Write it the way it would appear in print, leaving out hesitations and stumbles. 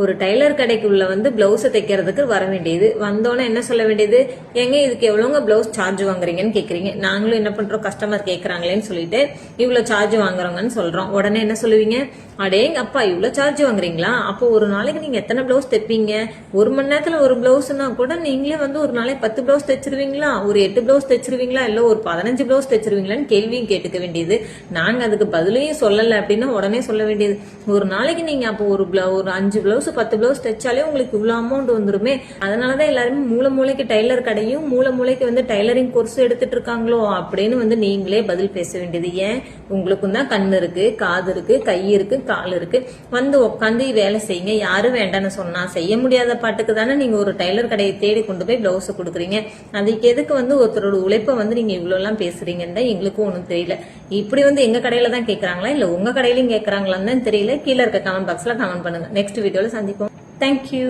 ஒரு டைலர் கடைக்குள்ள வந்து பிளவுஸ் தைக்கிறதுக்கு வர வேண்டியது, வந்தோன்னே என்ன சொல்ல வேண்டியது, எங்க இதுக்கு எவ்வளவுங்க பிளவுஸ் சார்ஜ் வாங்குறீங்கன்னு கேக்குறீங்க. நாங்களும் என்ன பண்றோம், கஸ்டமர் கேக்குறாங்களேன்னு சொல்லிட்டு இவ்வளவு சார்ஜ் வாங்குறோங்கன்னு சொல்றோம். உடனே என்ன சொல்லுவீங்க, அடேங்க அப்பா இவ்வளவு சார்ஜ் வாங்குறீங்களா, அப்போ ஒரு நாளைக்கு நீங்க எத்தனை பிளவுஸ் தைப்பீங்க, ஒரு மணி நேரத்துல ஒரு பிளவுஸ்னா கூட நீங்களே வந்து ஒரு நாளைக்கு 10 பிளவுஸ் தைச்சிருவீங்களா, ஒரு 8 பிளவுஸ் தைச்சிருவீங்களா, இல்ல ஒரு 15 பிளவுஸ் தைச்சிருவீங்களான்னு கேள்வியும் கேட்டுக்க வேண்டியது. நாங்க அதுக்கு பதிலையும் சொல்லல அப்படின்னா உடனே சொல்ல வேண்டியது, ஒரு நாளைக்கு நீங்க அப்போ ஒரு 5 பிளவுஸ் 10 பிளவுஸ் தைச்சாலே உங்களுக்கு இவ்வளவு அமௌண்ட் வந்துருமே. அதனாலதான் எல்லாருமே மூளைக்கு டைலர் கடையும் மூளைக்கு வந்து டைலரிங் கோர்ஸ் எடுத்துட்டு இருக்காங்களோ அப்படின்னு வந்து நீங்களே பதில் பேச வேண்டியது. ஏன், உங்களுக்கும் தான் கண்ணு இருக்கு, காது இருக்கு, கை இருக்கு, கால் இருக்கு, வந்து உட்காந்து வேலை செய்யுங்க. யாரும் வேண்டான்னு சொன்னா, செய்ய முடியாத பாட்டுக்கு தானே நீங்க ஒரு டைலர் கடையை தேடி கொண்டு போய் பிளவுஸ் கொடுக்குறீங்க. அதுக்கு எதுக்கு வந்து ஒருத்தரோட உழைப்பை வந்து நீங்க இவ்வளவு எல்லாம் பேசுறீங்கன்னு எங்களுக்கும் ஒண்ணும் தெரியல. இப்படி வந்து எங்க கடையில தான் கேக்குறாங்களா இல்ல உங்க கடையிலயும் கேக்குறாங்களான்னு தெரியல. கீழே இருக்க கமெண்ட் பாக்ஸ்ல கமெண்ட் பண்ணுங்க. நெக்ஸ்ட் வீடியோல சந்திப்போம். தேங்க்யூ.